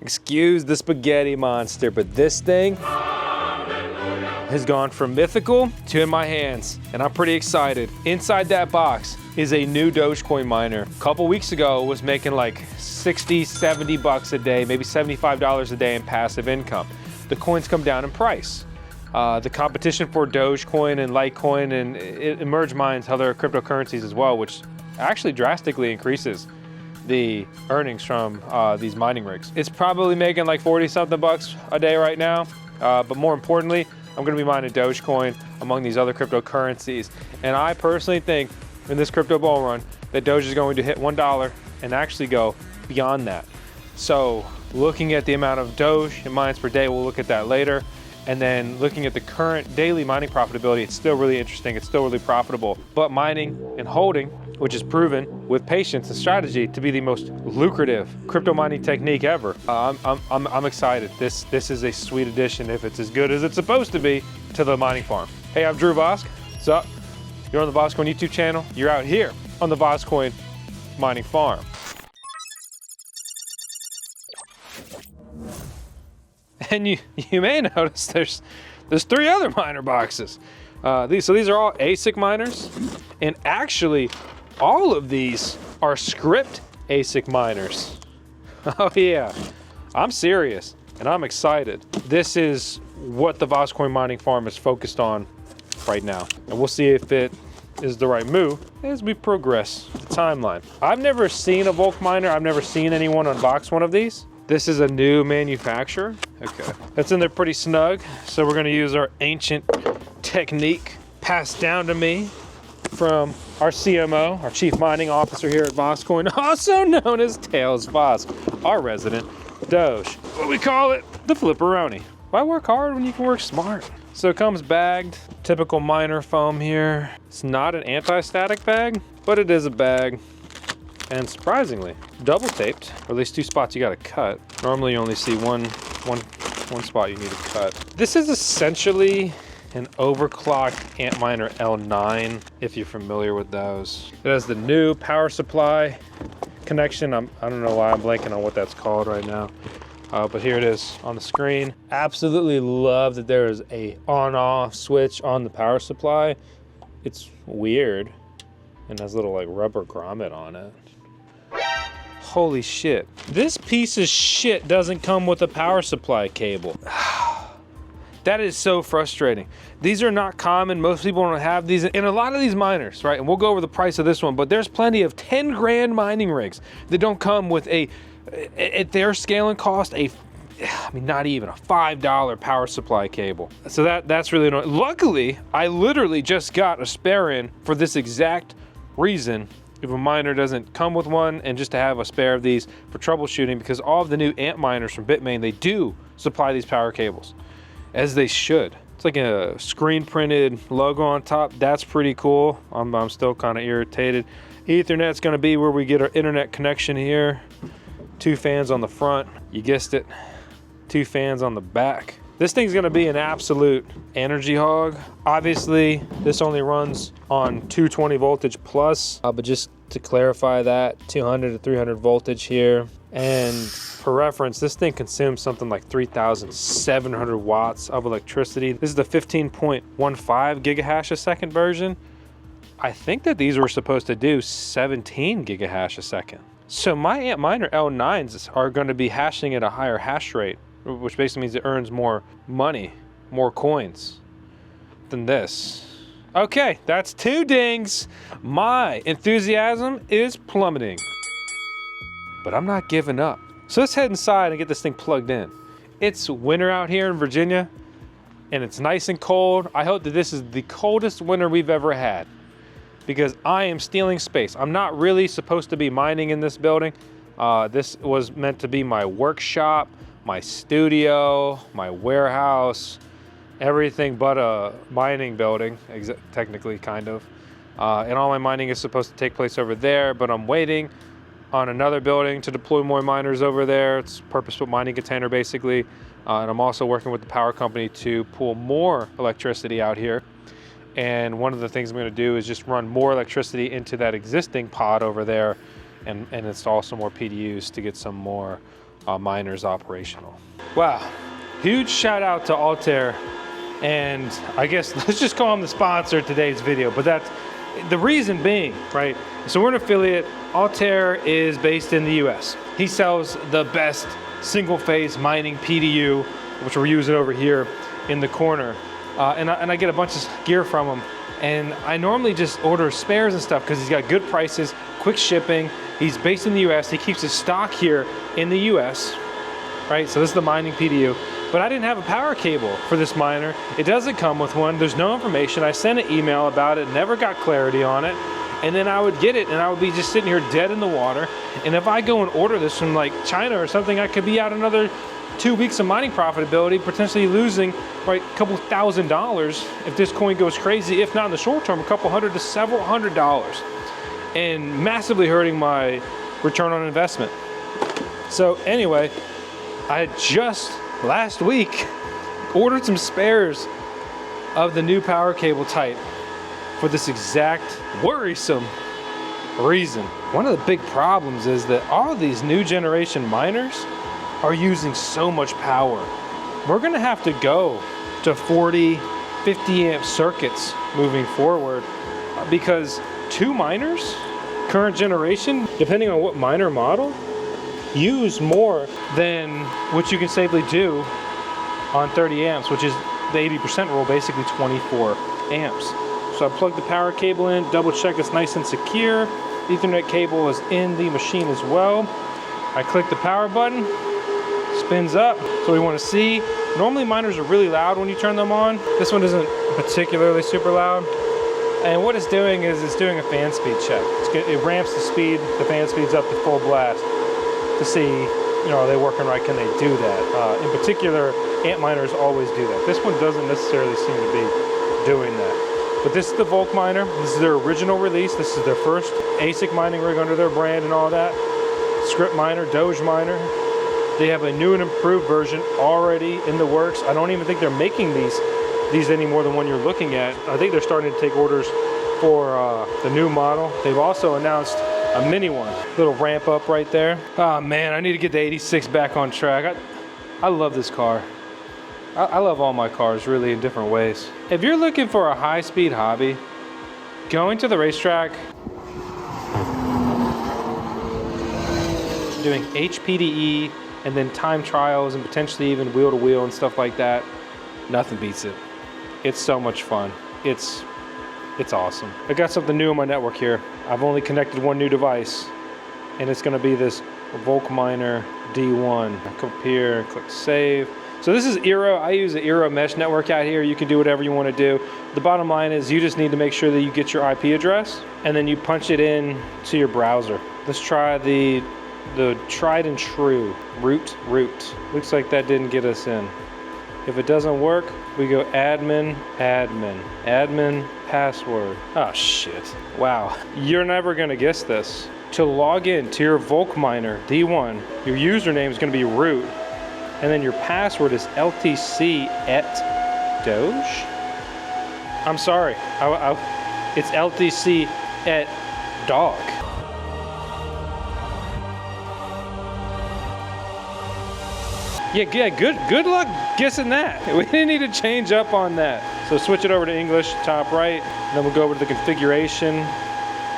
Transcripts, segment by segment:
Excuse the spaghetti monster, but this thing has gone from mythical to in my hands, and I'm pretty excited. Inside that box is a new Dogecoin miner. A couple weeks ago, it was making like 60, 70 bucks a day, maybe $75 a day in passive income. The coins come down in price. The competition for Dogecoin and Litecoin and emerged mines, other cryptocurrencies as well, which actually drastically increases the earnings from these mining rigs. It's probably making like 40 something bucks a day right now, but more importantly, I'm gonna be mining Dogecoin among these other cryptocurrencies. And I personally think in this crypto bull run that Doge is going to hit $1 and actually go beyond that. So looking at the amount of Doge and mines per day, we'll look at that later. And then looking at the current daily mining profitability, it's still really interesting, it's still really profitable. But mining and holding, which is proven with patience and strategy to be the most lucrative crypto mining technique ever. I'm excited. This is a sweet addition, if it's as good as it's supposed to be, to the mining farm. Hey, I'm Drew Vosk. What's up? You're on the VoskCoin YouTube channel. You're out here on the VoskCoin mining farm. And you may notice there's 3 other miner boxes. These are all ASIC miners, and actually all of these are SCRYPT ASIC miners. Oh yeah, I'm serious and I'm excited. This is what the VoskCoin mining farm is focused on right now, and we'll see if it is the right move as we progress the timeline. I've never seen a Volcminer. I've never seen anyone unbox one of these. This is a new manufacturer. Okay, that's in there pretty snug. So we're gonna use our ancient technique passed down to me from our CMO, our Chief Mining Officer here at VoskCoin, also known as Tails Vosk, our resident Doge. What we call it, the flipperoni. Why work hard when you can work smart? So it comes bagged, typical miner foam here. It's not an anti-static bag, but it is a bag. And surprisingly, double taped, or at least 2 spots you gotta cut. Normally you only see one spot you need to cut. This is essentially an overclocked Antminer L9, if you're familiar with those. It has the new power supply connection. I don't know why I'm blanking on what that's called right now. But here it is on the screen. Absolutely love that there is a on-off switch on the power supply. It's weird and has a little like rubber grommet on it. Holy shit. This piece of shit doesn't come with a power supply cable. That is so frustrating. These are not common. Most people don't have these. And a lot of these miners, right? And we'll go over the price of this one, but there's plenty of 10 grand mining rigs that don't come with at their scale and cost, not even a $5 power supply cable. So that's really annoying. Luckily, I literally just got a spare in for this exact reason. If a miner doesn't come with one, and just to have a spare of these for troubleshooting, because all of the new Ant miners from Bitmain, they do supply these power cables, as they should. It's like a screen printed logo on top. That's pretty cool. I'm still kind of irritated. Ethernet's gonna be where we get our internet connection here. 2 fans on the front, you guessed it. 2 fans on the back. This thing's gonna be an absolute energy hog. Obviously, this only runs on 220 voltage plus, but just to clarify that, 200 to 300 voltage here. And for reference, this thing consumes something like 3,700 watts of electricity. This is the 15.15 gigahash a second version. I think that these were supposed to do 17 gigahash a second. So my Antminer L9s are gonna be hashing at a higher hash rate, which basically means it earns more money, more coins than this. Okay, that's 2 dings. My enthusiasm is plummeting, but I'm not giving up. So let's head inside and get this thing plugged in. It's winter out here in Virginia, and it's nice and cold. I hope that this is the coldest winter we've ever had, because I am stealing space. I'm not really supposed to be mining in this building. This was meant to be my workshop, my studio, my warehouse, everything but a mining building, technically, kind of. And all my mining is supposed to take place over there, but I'm waiting on another building to deploy more miners over there. It's a purpose-built mining container, basically. And I'm also working with the power company to pull more electricity out here. And one of the things I'm gonna do is just run more electricity into that existing pod over there and install some more PDUs to get some more miners operational. Wow, huge shout out to Altair. And I guess let's just call them the sponsor of today's video, but that's the reason being, right? So we're an affiliate. Altair is based in the US. He sells the best single phase mining PDU, which we're using over here in the corner. And I get a bunch of gear from him. And I normally just order spares and stuff because he's got good prices, quick shipping. He's based in the US. He keeps his stock here in the US, right? So this is the mining PDU. But I didn't have a power cable for this miner. It doesn't come with one. There's no information. I sent an email about it, never got clarity on it. And then I would get it and I would be just sitting here dead in the water. And if I go and order this from like China or something, I could be out another 2 weeks of mining profitability, potentially losing right a couple $1,000s if this coin goes crazy, if not in the short term, a couple $100 to several $100s, and massively hurting my return on investment. So anyway, I had just last week ordered some spares of the new power cable type for this exact worrisome reason. One of the big problems is that all of these new generation miners are using so much power. We're gonna have to go to 40, 50 amp circuits moving forward because 2 miners, current generation, depending on what miner model, use more than what you can safely do on 30 amps, which is the 80% rule, basically 24 amps. So I plug the power cable in, double check it's nice and secure. Ethernet cable is in the machine as well. I click the power button, spins up. So we want to see. Normally miners are really loud when you turn them on. This one isn't particularly super loud. And what it's doing is it's doing a fan speed check. It ramps the speed, the fan speeds up to full blast to see, you know, are they working right? Can they do that? In particular, amp miners always do that. This one doesn't necessarily seem to be doing that. But this is the Volcminer. This is their original release. This is their first ASIC mining rig under their brand and all that. SCRYPT miner, Doge miner. They have a new and improved version already in the works. I don't even think they're making these anymore than one you're looking at. I think they're starting to take orders for the new model. They've also announced a mini one. Little ramp up right there. Oh man, I need to get the 86 back on track. I love this car. I love all my cars really in different ways. If you're looking for a high-speed hobby, going to the racetrack, doing HPDE, and then time trials and potentially even wheel-to-wheel and stuff like that, nothing beats it. It's so much fun. It's awesome. I got something new on my network here. I've only connected one new device, and it's gonna be this Volcminer D1. I come up here and click save. So this is Eero. I use the Eero mesh network out here. You can do whatever you want to do. The bottom line is you just need to make sure that you get your IP address and then you punch it in to your browser. Let's try the tried and true root. Looks like that didn't get us in. If it doesn't work, we go admin password. Oh shit. Wow. You're never gonna guess this. To log in to your Volcminer D1, your username is gonna be root. And then your password is LTC at Doge? I'm sorry, it's LTC at dog. Yeah, good luck guessing that. We didn't need to change up on that. So switch it over to English, top right, and then we'll go over to the configuration.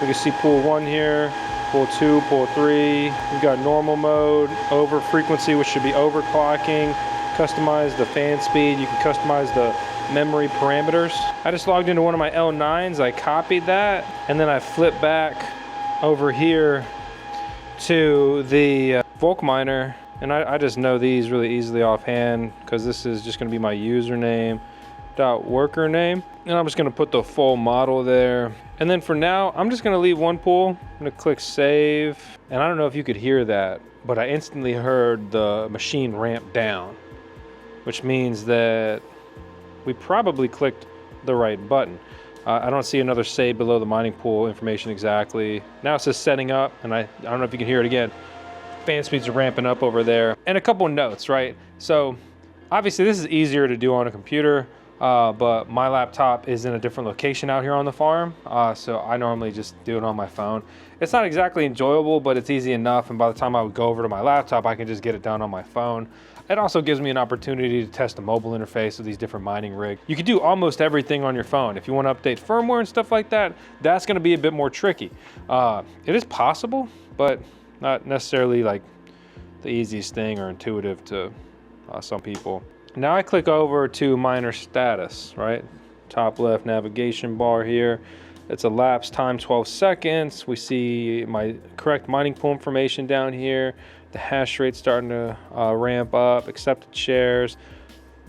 We can see pool 1 here. Pool 2, pool 3, we've got normal mode, over frequency, which should be overclocking, customize the fan speed, you can customize the memory parameters. I just logged into one of my L9s, I copied that, and then I flipped back over here to the Volcminer, and I just know these really easily offhand, because this is just gonna be my username, .worker name, and I'm just gonna put the full model there. And then for now, I'm just gonna leave one pool. I'm gonna click save. And I don't know if you could hear that, but I instantly heard the machine ramp down, which means that we probably clicked the right button. I don't see another save below the mining pool information exactly. Now it says setting up, and I don't know if you can hear it again. Fan speeds are ramping up over there. And a couple notes, right? So obviously this is easier to do on a computer. but my laptop is in a different location out here on the farm, so I normally just do it on my phone. It's not exactly enjoyable, but it's easy enough, and by the time I would go over to my laptop, I can just get it done on my phone. It also gives me an opportunity to test a mobile interface of these different mining rigs. You can do almost everything on your phone. If you want to update firmware and stuff like that, that's going to be a bit more tricky. It is possible, but not necessarily like the easiest thing or intuitive to some people. Now I click over to miner status, right? Top left navigation bar here. It's elapsed time 12 seconds. We see my correct mining pool information down here. The hash rate starting to ramp up, accepted shares.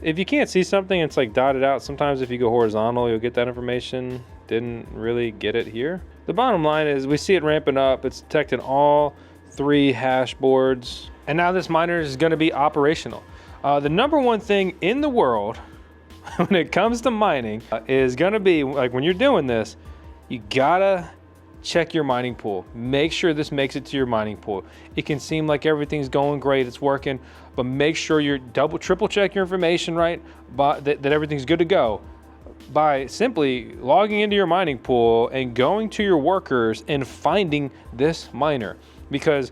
If you can't see something, it's like dotted out. Sometimes if you go horizontal, you'll get that information. Didn't really get it here. The bottom line is we see it ramping up. It's detecting all 3 hash boards. And now this miner is gonna be operational. The number one thing in the world when it comes to mining is gonna be, like when you're doing this, you gotta check your mining pool. Make sure this makes it to your mining pool. It can seem like everything's going great, it's working, but make sure you're triple check your information, right? That everything's good to go by simply logging into your mining pool and going to your workers and finding this miner. Because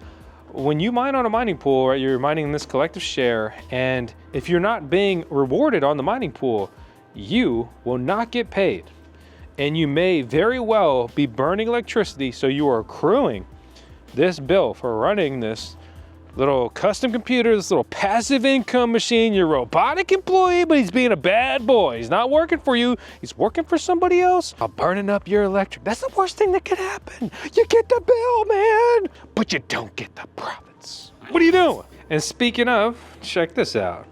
when you mine on a mining pool, right, you're mining this collective share, and if you're not being rewarded on the mining pool, you will not get paid. And you may very well be burning electricity, so you are accruing this bill for running this little custom computer, this little passive income machine, your robotic employee, but he's being a bad boy. He's not working for you, he's working for somebody else, burning up your electric. That's the worst thing that could happen. You get the bill, man, but you don't get the profits. What are you doing? And speaking of, check this out.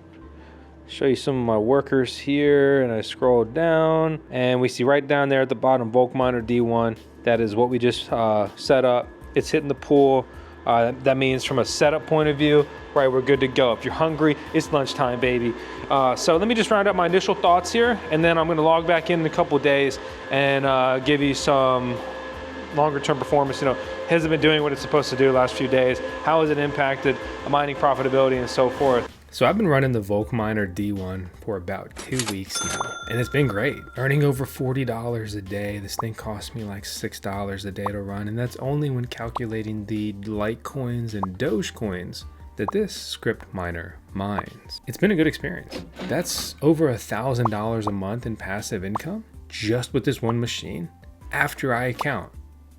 Show you some of my workers here, and I scroll down and we see right down there at the bottom Volcminer D1. That is what we just set up. It's hitting the pool. That means from a setup point of view, right, we're good to go. If you're hungry, it's lunchtime, baby. So let me just round up my initial thoughts here, and then I'm gonna log back in a couple of days and give you some longer term performance. You know, has it been doing what it's supposed to do the last few days? How has it impacted mining profitability and so forth? So I've been running the Volcminer D1 for about 2 weeks now, and it's been great. Earning over $40 a day. This thing cost me like $6 a day to run, and that's only when calculating the Litecoins and Dogecoins that this script miner mines. It's been a good experience. That's over $1,000 a month in passive income just with this one machine after I account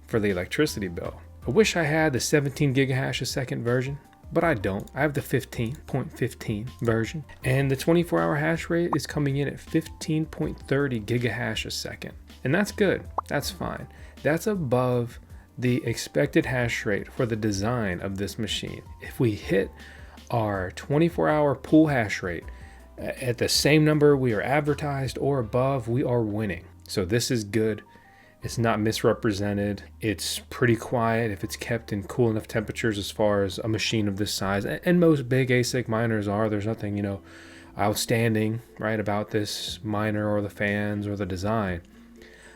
for the electricity bill. I wish I had the 17 gigahash a second version, but I don't. I have the 15.15 version, and the 24-hour hash rate is coming in at 15.30 gigahash a second. And that's good, that's fine. That's above the expected hash rate for the design of this machine. If we hit our 24-hour pool hash rate at the same number we are advertised or above, we are winning. So this is good. It's not misrepresented. It's pretty quiet if it's kept in cool enough temperatures as far as a machine of this size. And most big ASIC miners are. There's nothing, you know, outstanding, right, about this miner or the fans or the design.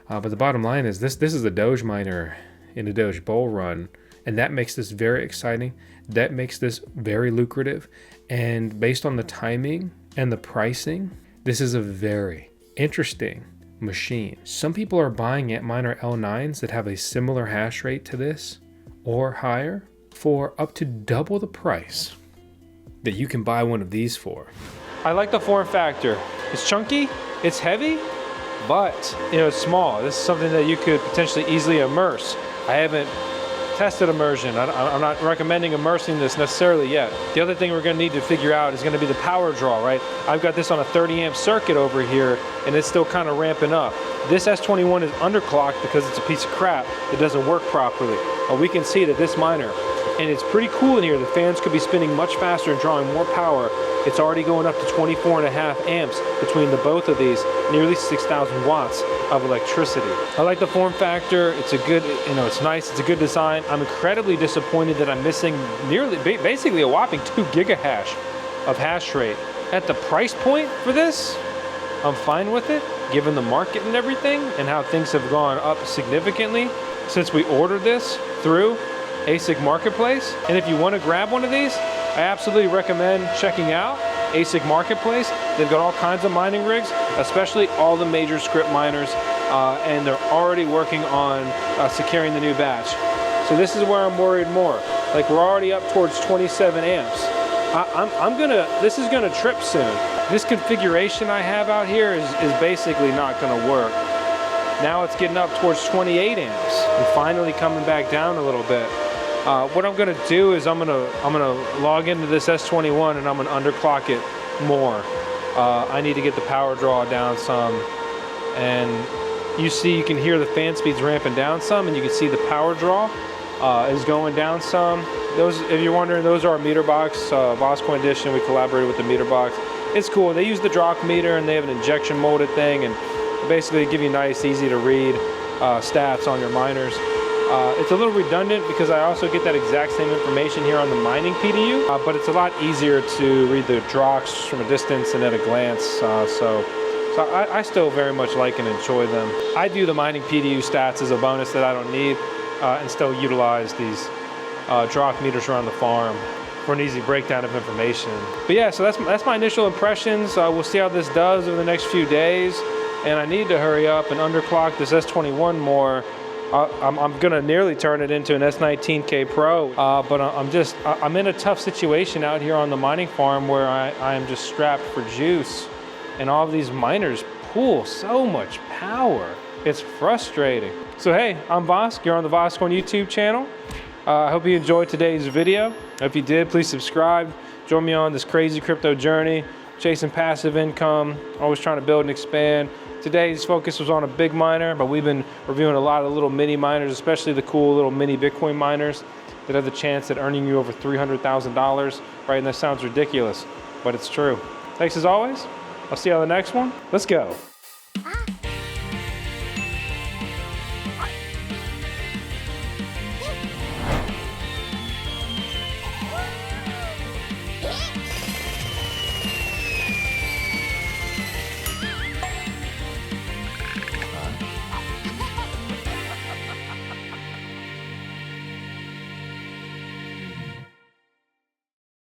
But the bottom line is this is a Doge miner in a Doge bull run. And that makes this very exciting. That makes this very lucrative. And based on the timing and the pricing, this is a very interesting machine. Some people are buying Antminer L9s that have a similar hash rate to this or higher for up to double the price that you can buy one of these for. I like the form factor. It's chunky, it's heavy, but you know, it's small. This is something that you could potentially easily immerse. I haven't tested immersion. I'm not recommending immersing this necessarily yet. The other thing we're gonna need to figure out is gonna be the power draw, right? I've got this on a 30 amp circuit over here, and it's still kind of ramping up. This S21 is underclocked because it's a piece of crap that doesn't work properly. We can see that this miner, and it's pretty cool in here, the fans could be spinning much faster and drawing more power. It's already going up to 24.5 amps between the both of these, nearly 6,000 watts of electricity. I like the form factor. It's a good, you know, it's nice. It's a good design. I'm incredibly disappointed that I'm missing nearly, basically a whopping 2 gigahash of hash rate. At the price point for this, I'm fine with it, given the market and everything and how things have gone up significantly since we ordered this through ASIC Marketplace. And if you want to grab one of these, I absolutely recommend checking out ASIC marketplace. They've got all kinds of mining rigs, especially all the major SCRYPT miners, and they're already working on securing the new batch. So this is where I'm worried more. Like, we're already up towards 27 amps. This is gonna trip soon. This configuration I have out here is basically not gonna work. Now it's getting up towards 28 amps and finally coming back down a little bit. What I'm gonna do is I'm gonna log into this S21 and I'm gonna underclock it more. I need to get the power draw down some, and you can hear the fan speeds ramping down some, and you can see the power draw is going down some. Those, if you're wondering, those are our meter box, VoskCoin edition. We collaborated with the meter box. It's cool. They use the Doge meter, and they have an injection molded thing, and basically give you nice, easy to read stats on your miners. It's a little redundant because I also get that exact same information here on the mining PDU, but it's a lot easier to read the drops from a distance and at a glance. So I still very much like and enjoy them. I do the mining PDU stats as a bonus that I don't need, and still utilize these drop meters around the farm for an easy breakdown of information. But yeah, so that's my initial impressions. We'll see how this does over the next few days, and I need to hurry up and underclock this S21 more. I'm gonna nearly turn it into an S19K Pro, but I'm in a tough situation out here on the mining farm where I am just strapped for juice, and all of these miners pull so much power. It's frustrating. So hey, I'm Vosk, you're on the VoskCoin YouTube channel. I hope you enjoyed today's video. If you did, please subscribe. Join me on this crazy crypto journey, chasing passive income, always trying to build and expand. Today's focus was on a big miner, but we've been reviewing a lot of little mini miners, especially the cool little mini Bitcoin miners that have the chance at earning you over $300,000, right? And that sounds ridiculous, but it's true. Thanks as always. I'll see you on the next one. Let's go.